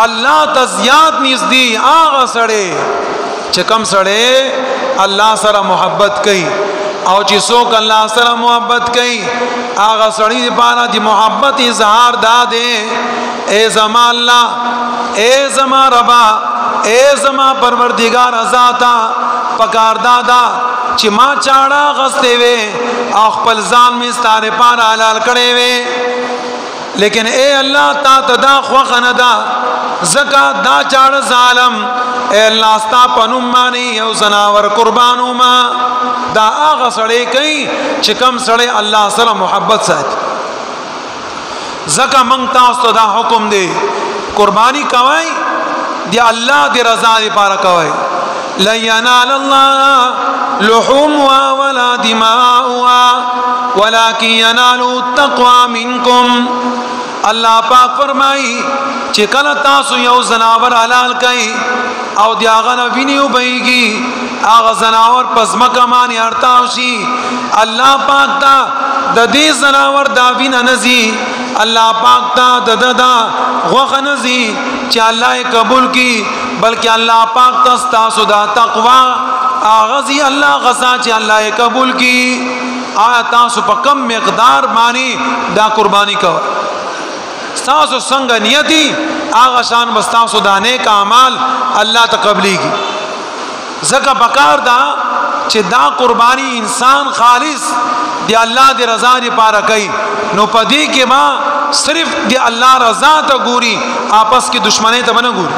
الله تزیات نږدې هغه سړی چې کم سړی الله سره محبت کوي او چې څوک الله سره محبت کوي هغه سړی لپاره د محبت اظهار داده اے زما الله اے زما ربا اے زما پروردگار ذاتا پکار دادا چې ما چاړه غسته وې او خپل ځان می ستاره پار حلال کړې وې لیکن اے الله تا تدا خوخنه دا زکات دا چاړه ظالم اے الله ستا پنوم باندې یو زناور قربانو ما دا هغه سړی کوي چې کم سړی الله سره محبت ساتي زکه مونږ تاسو دا حکم دی قربانی کوي دی الله دی رضا لپاره کوي لا ينال الله لحومها ولا دماؤها ولكن ينال التقوى منكم الله پاک فرمایي چې کله تاسو یو زناور حلال کړئ او دی هغه نه ویني وبېږي هغه زناور پس مکه باندې ارتاو شي الله پاک تا د دې زناور دا وینه نزي الله پاک تا د دا غوخه نزي چې الله قبول کړي بلکې الله پاک تاسو دا تقوا اغزي الله غزا چې الله قبول کړي آیا تاسو په کم مقدار باندې دا قرباني کوي تاسو څنګه نیتی هغه شان مستاسو د نیک اعمال الله تقبليږي زکه بکار دا چې دا قرباني انسان خالص دی الله دی رضا لپاره کوي نو پدې کې ما صرف دی الله رضا ته ګوري آپس کې دشمنی ته نه ګوري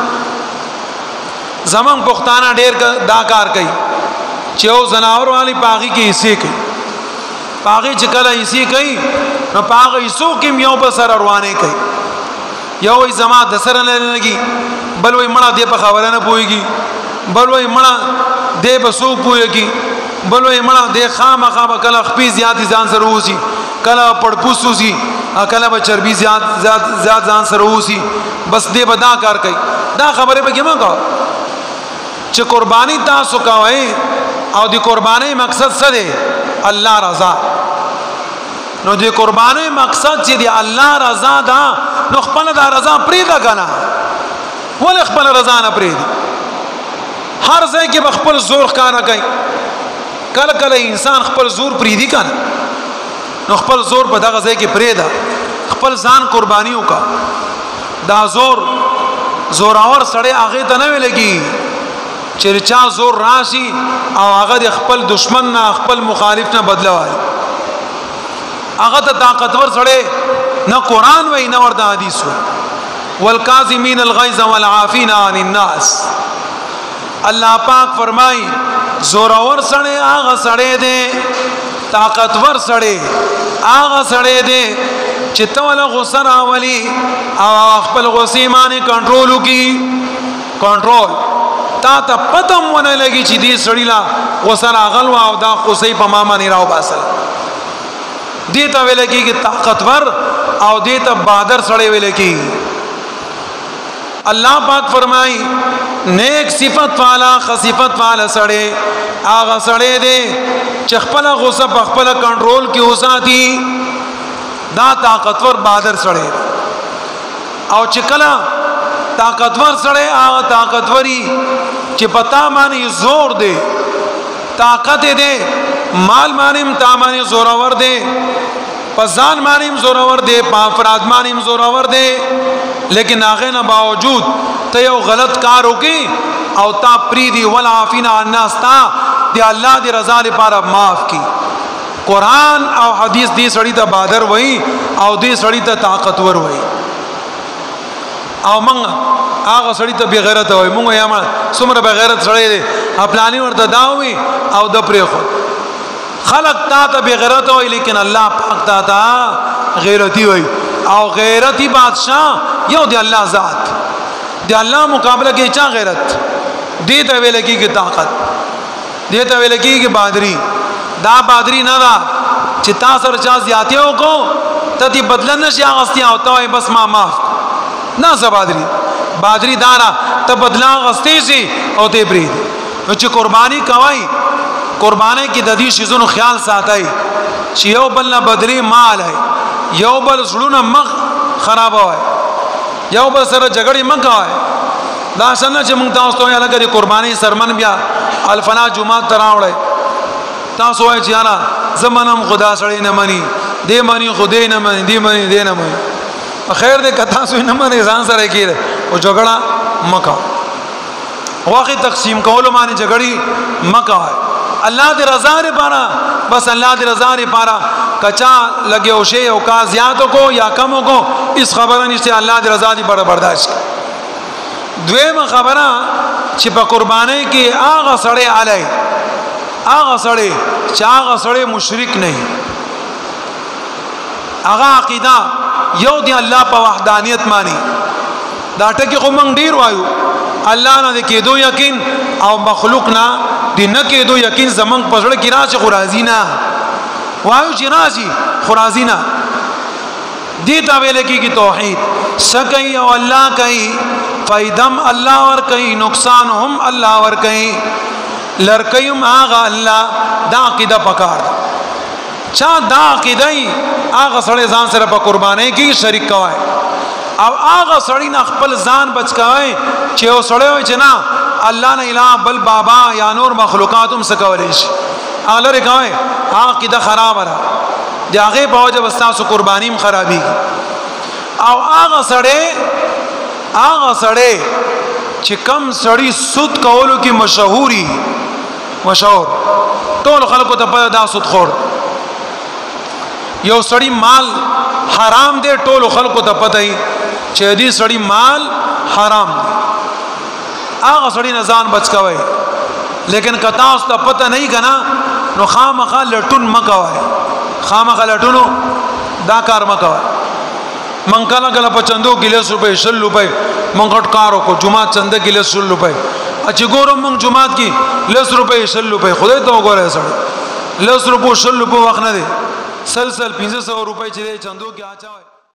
زمون پښتانه ډېر دا کار کوي چې او زناور والی پاغي کې حصے کوي پاغي چې کله حصے کوي نو پاغي حصو کې یو په سر روانه کوي یو ای زما د سر نه لګي بل وای مړه دې په خبره نه پويږي بل وای مړه دې په سو پويږي بل وای مړه دې خامخا کله خپې زیات ځان سره وسی کله پړپوسو سي کله به چربي زیات ځان سره وسی بس دې بدا کار کوي دا خبره به کېما کا چې قرباني تاسو کوي او د قرباني مقصد څه دی الله رضا نو د قرباني مقصد چې دی الله رضا دا نو خپل دا رضا پریدا کنه ول خپل رضا نه پرید هر ځای کې خپل زور کار کوي کله کله انسان خپل زور پریدي کنه نو خپل زور په دغه ځای کې پریدا خپل ځان قرباني وکا دا زوراور سړی هغه ته نه ویلږي چې چا زور راشي او هغه د خپل دشمن نه خپل مخالف نه بدلوي هغه ته طاقتور سړی نه قران وای نه ورته حدیث وای والکاظمین الغیظ والعافین عن الناس الله پاک فرمای زورور سړی هغه سړی دی طاقتور سړی هغه سړی دی چې توله غصه راولي او خپل غصه باندې کنټرول وکي کنټرول تا ته پتم ونه لګي چې دې سړی لا غصه راغلو او دا غصه په ما باندې راو باسل دې ته ویل کېږي طاقتور او دې ته بہادر سړی ویل کېږي الله پاک فرمای نیک صفت والا خصفت والا سړی هغه سړی دی چې خپل غصه په خپل کنټرول کې وساتي دا طاقتور بہادر سړی او چې کله طاقتور سړی هغه طاقتوري چې پتا باندې زور دی طاقت دی مال باندې تامانه زورور دی پزان باندې زورور دی په افراد باندې زورور دی لیکن هغه نه باوجود ته یو غلط کار وکي او تا پریدي ولعافینا الناس تا دی الله دی رضا لپاره معاف کی قران او حدیث دی سړی ته بہادر وای او دی سړی ته طاقتور وای او موږ هغه سړی ته بی غیرت وای موږ یې ما څومره بی غیرت سړی دی خپلانی ورته داوي او د پرې خو خلق تا ته بی غیرت وای لیکن الله پاک تا غیرتی وای او غیرتی بادشاہ یو دی الله ذات دی الله مقابله کې چا غیرت دی ته ویل کېږي طاقت دی ته ویل کېږي بہادری دا بہادری نه دا چې تاسو سره چا زیاتیو کو ته دې بدل نشي اغستیا او ته بس ما معاف نه زبادری بہادری دارا ته بدلا غستې سي او ته برید نو چې قرباني کوي قرباني کې د دې شیزونو خیال ساتي چې یو بل نه بدري مال ہے یو بل زړونه مخ خراب وای یو بل سره جګړې مکوای دا څنګه چې موږ تاسو ته یاله کړي قرباني سرمن بیا الفنا جمعه تراوړې تاسو وایي چې انا زمانم خدا سره نه مني دې مني خدای نه مني دې مني دې نه مني خیر دې کتا سو نه مني ځان سره کېره او جګړه مکو واقع تقسیم کولو باندې جګړې مکوای الله دې رضا لپاره بس الله دې رضا لپاره کچا لګي او شی او کا زیاتو کو یا کمو کو اس خبره نشته الله دې رضا دې برداشت دویمه خبره چې په قربانۍ کې هغه سړی علی هغه سړی چې هغه سړی مشرک نه هغه عقیده یو دی الله په وحدانیت مانی دا ټکی خو مونږ ډیر وایو الله نه کېدو یقین او مخلوق نه دی نه کېدو یقین زمنګ پزړه کې راځي خرازی نه وایو چې راځي خرازی نه دې تا ویل کېږي توحید سکای او الله کوي فیدم الله ور کوي نقصان هم الله ور کوي لرکیم هغه الله دا عقیده پکار چا دا عقیده هغه سړی ځان سره په قربانۍ کې شریک کوي او هغه سړی نه خپل ځان بچ کوي چې او سړی وي چې نه الله نه اله بل بابا یا نور مخلوقات هم سکولې شي اله رکوي عقیده خراب را دی هغه په وجه بستاسو قربانیم خرابي او هغه سړی چې کم سړی سود کولو کې مشهور ټول خلکو ته په دا سود خور یو سړی مال حرام دی ټول خلکو ته پته ای چې دې سړی مال حرام دی هغه سړی نه ځان بچ کوي لیکن کتا اوس ته پته نه کنا نو خامخا لټون مکوای خامخا لټونو دا کار مکوای من کله کله په چندو کې 100 روپے 100 روپے منګټ کارو کو جمعه چند کې 100 روپے اچ ګورم من جمعه کې 100 روپے 100 روپے خدای ته وګوره سړی 100 روپے 100 روپے وخت نه دی سلسل 500 روپے چې چندو کې اچاوي